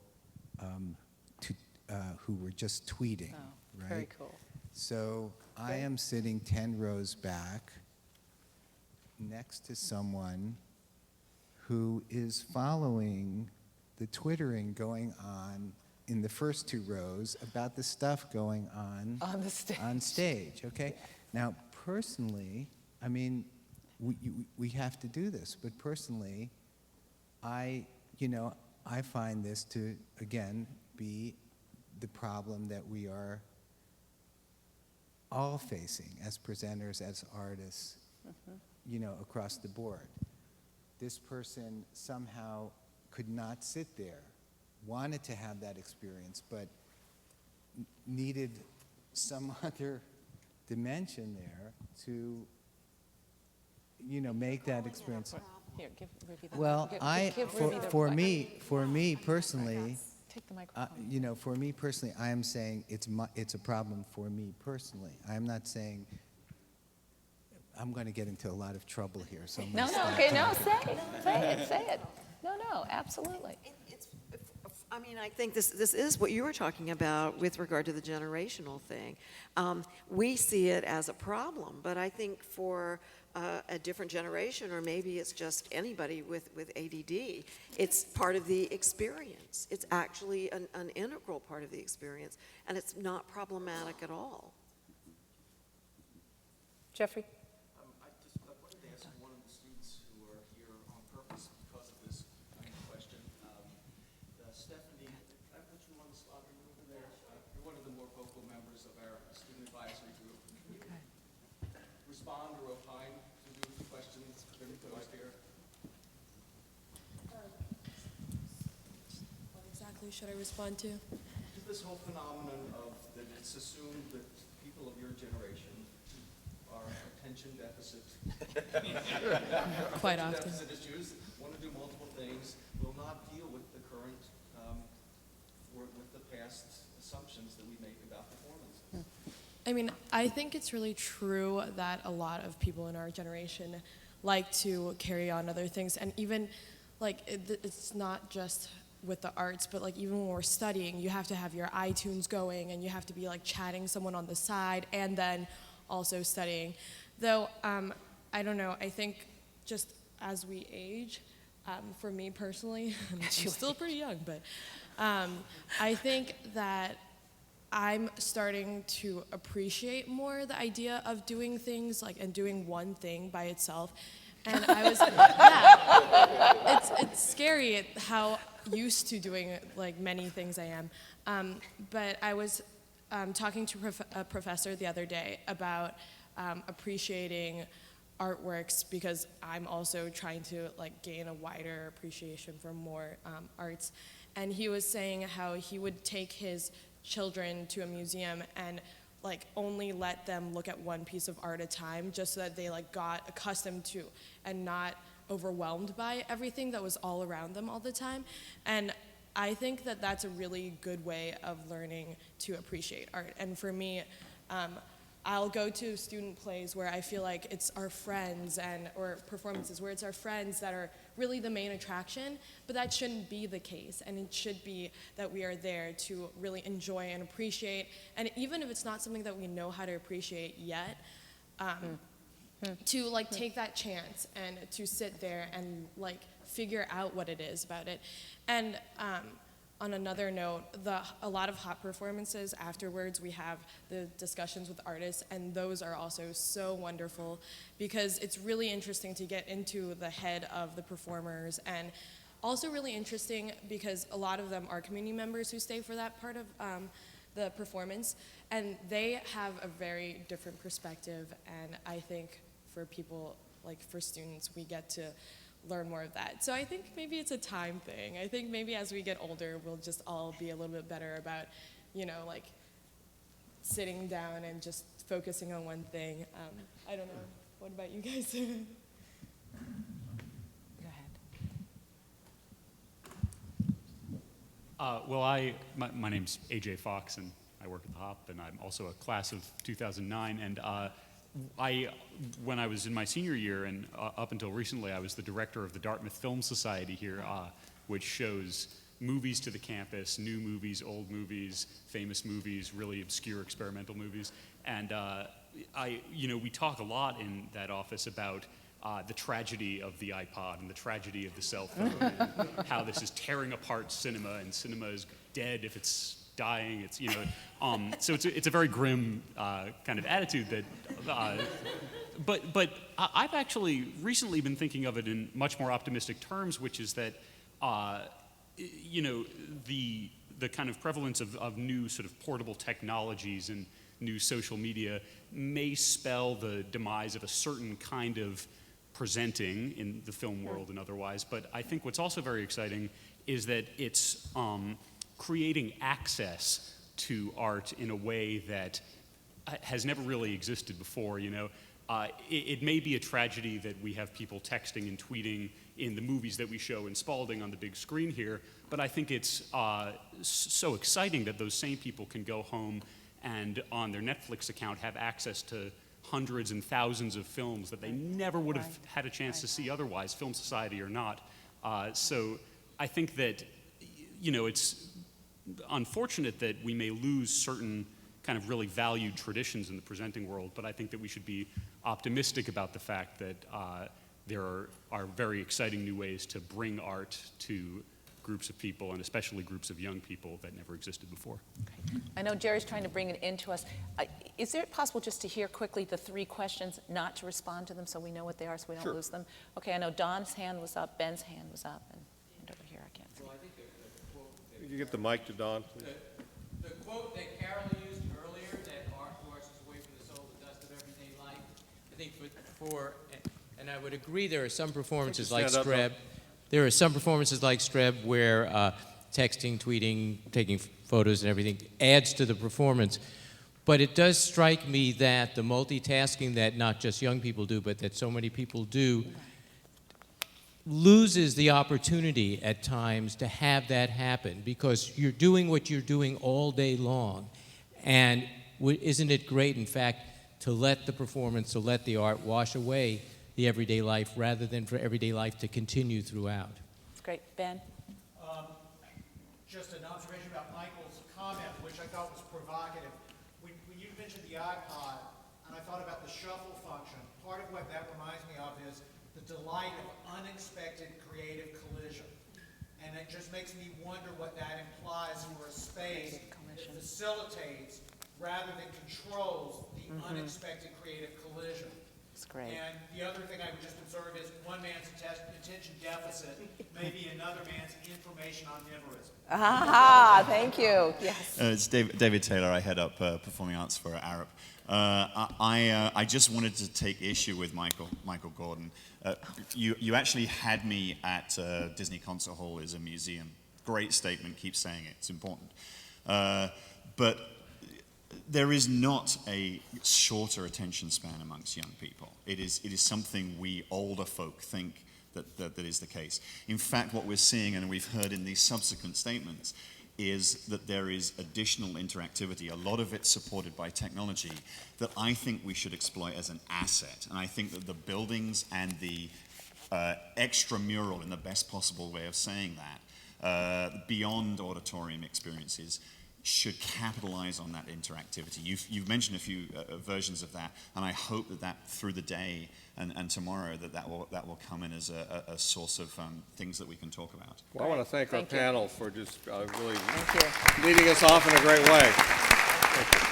who were just tweeting, right? Very cool. So I am sitting 10 rows back next to someone who is following the twittering going on in the first 2 rows about the stuff going on the stage. On stage, okay? Now, personally, I mean, we have to do this, but personally, I find this to, again, be the problem that we are all facing as presenters, as artists, you know, across the board. This person somehow could not sit there, wanted to have that experience, but needed some other dimension there to, you know, make that experience. Here, give Ruby the Well, give Ruby the for microphone. me personally, Take the microphone. you know, for me personally, I am saying it's a problem for me personally. I'm not saying I'm going to get into a lot of trouble here. So I'm No, gonna no, stop okay, no, talking. say it. No, absolutely. I mean, I think this is what you were talking about with regard to the generational thing. We see it as a problem, but I think for a different generation, or maybe it's just anybody with ADD, it's part of the experience. It's actually an integral part of the experience, and it's not problematic at all. Jeffrey? I wanted to ask one of the students who are here on purpose because of this kind of question. Stephanie, can I put you on the spot? Are you over there? of our student advisory group. Can you respond or opine to the questions that are posed here? What exactly should I respond to? To this whole phenomenon of that it's assumed that people of your generation are attention deficit. Quite attention often. deficit issues, want to do multiple things, will not deal with the current, or with the past assumptions that we make about performance. I mean, I think it's really true that a lot of people in our generation like to carry on other things, and even like it's not just with the arts, but like even when we're studying, you have to have your iTunes going, and you have to be like chatting someone on the side, and then also studying. Though I don't know. I think just as we age, for me personally, I'm still pretty young, but I think that I'm starting to appreciate more the idea of doing things like and doing one thing by itself. And I was, yeah, it's scary how used to doing like many things I am. But I was talking to a professor the other day about appreciating artworks, because I'm also trying to like gain a wider appreciation for more arts. And he was saying how he would take his children to a museum and like only let them look at one piece of art at a time, just so that they like got accustomed to and not overwhelmed by everything that was all around them all the time. And I think that that's a really good way of learning to appreciate art. And for me, I'll go to student plays where I feel like it's our friends or performances where it's our friends that are really the main attraction, but that shouldn't be the case. And it should be that we are there to really enjoy and appreciate. And even if it's not something that we know how to appreciate yet, to like take that chance and to sit there and like figure out what it is about it. And on another note, a lot of hot performances afterwards, we have the discussions with artists, and those are also so wonderful, because it's really interesting to get into the head of the performers, and also really interesting because a lot of them are community members who stay for that part of the performance, and they have a very different perspective. And I think for people, like for students, we get to learn more of that. So I think maybe it's a time thing. I think maybe as we get older, we'll just all be a little bit better about, like sitting down and just focusing on one thing. I don't know. What about you guys? Go ahead. Well, my name's AJ Fox, and I work at the Hop, and I'm also a class of 2009. And when I was in my senior year, and up until recently, I was the director of the Dartmouth Film Society here, which shows movies to the campus, new movies, old movies, famous movies, really obscure experimental movies. And we talk a lot in that office about the tragedy of the iPod and the tragedy of the cell phone, and how this is tearing apart cinema, and cinema is dead if it's dying. It's so it's a very grim kind of attitude that. But I've actually recently been thinking of it in much more optimistic terms, which is that the kind of prevalence of new sort of portable technologies and new social media may spell the demise of a certain kind of presenting in the film world and otherwise. But I think what's also very exciting is that it's creating access to art in a way that has never really existed before. It may be a tragedy that we have people texting and tweeting in the movies that we show in Spalding on the big screen here, but I think it's so exciting that those same people can go home and on their Netflix account have access to hundreds and thousands of films that they never would have had a chance to see otherwise, Film Society or not. So I think that, it's unfortunate that we may lose certain kind of really valued traditions in the presenting world, but I think that we should be optimistic about the fact that there are very exciting new ways to bring art to groups of people, and especially groups of young people that never existed before. Okay. I know Jerry's trying to bring it into us. Is it possible just to hear quickly the three questions, not to respond to them so we know what they are so we don't lose them? Okay, I know Don's hand was up, Ben's hand was up, and over here I can't see. Well, I think the quote... Could you get the mic to Don, please? The quote that Carol used earlier, that think and I would agree, there are some performances Could you like stand up, Streb. There are some performances like Streb where texting, tweeting, taking photos and everything adds to the performance. But it does strike me that the multitasking that not just young people do, but that so many people do, loses the opportunity at times to have that happen, because you're doing what you're doing all day long. And isn't it great, in fact, to let the performance, to let the art wash away the everyday life rather than for everyday life to continue throughout? That's great. Ben? Just an observation about Michael's comment, which I thought was provocative. When you mentioned the iPod, and I thought about the shuffle function, part of what that reminds me of is the delight of unexpected creative collision. And it just makes me wonder what that implies for a space that facilitates rather than controls the unexpected creative collision. That's great. And the other thing I would just observe is one man's attention deficit may be another man's information omnivorism. Ah, thank you. Yes. It's David Taylor. I head up performing arts for Arup. I just wanted to take issue with Michael Gordon. You actually had me at Disney Concert Hall as a museum. Great statement. Keep saying it. It's important. But there is not a shorter attention span amongst young people. It is something we older folk think that is the case. In fact, what we're seeing, and we've heard in these subsequent statements, is that there is additional interactivity, a lot of it supported by technology, that I think we should exploit as an asset. And I think that the buildings and the extramural, in the best possible way of saying that, beyond auditorium experiences, should capitalize on that interactivity. You've mentioned a few versions of that, and I hope that through the day and tomorrow that will come in as a source of things that we can talk about. Well, I want to thank our panel for just really Thank you. leading us off in a great way. Thank you.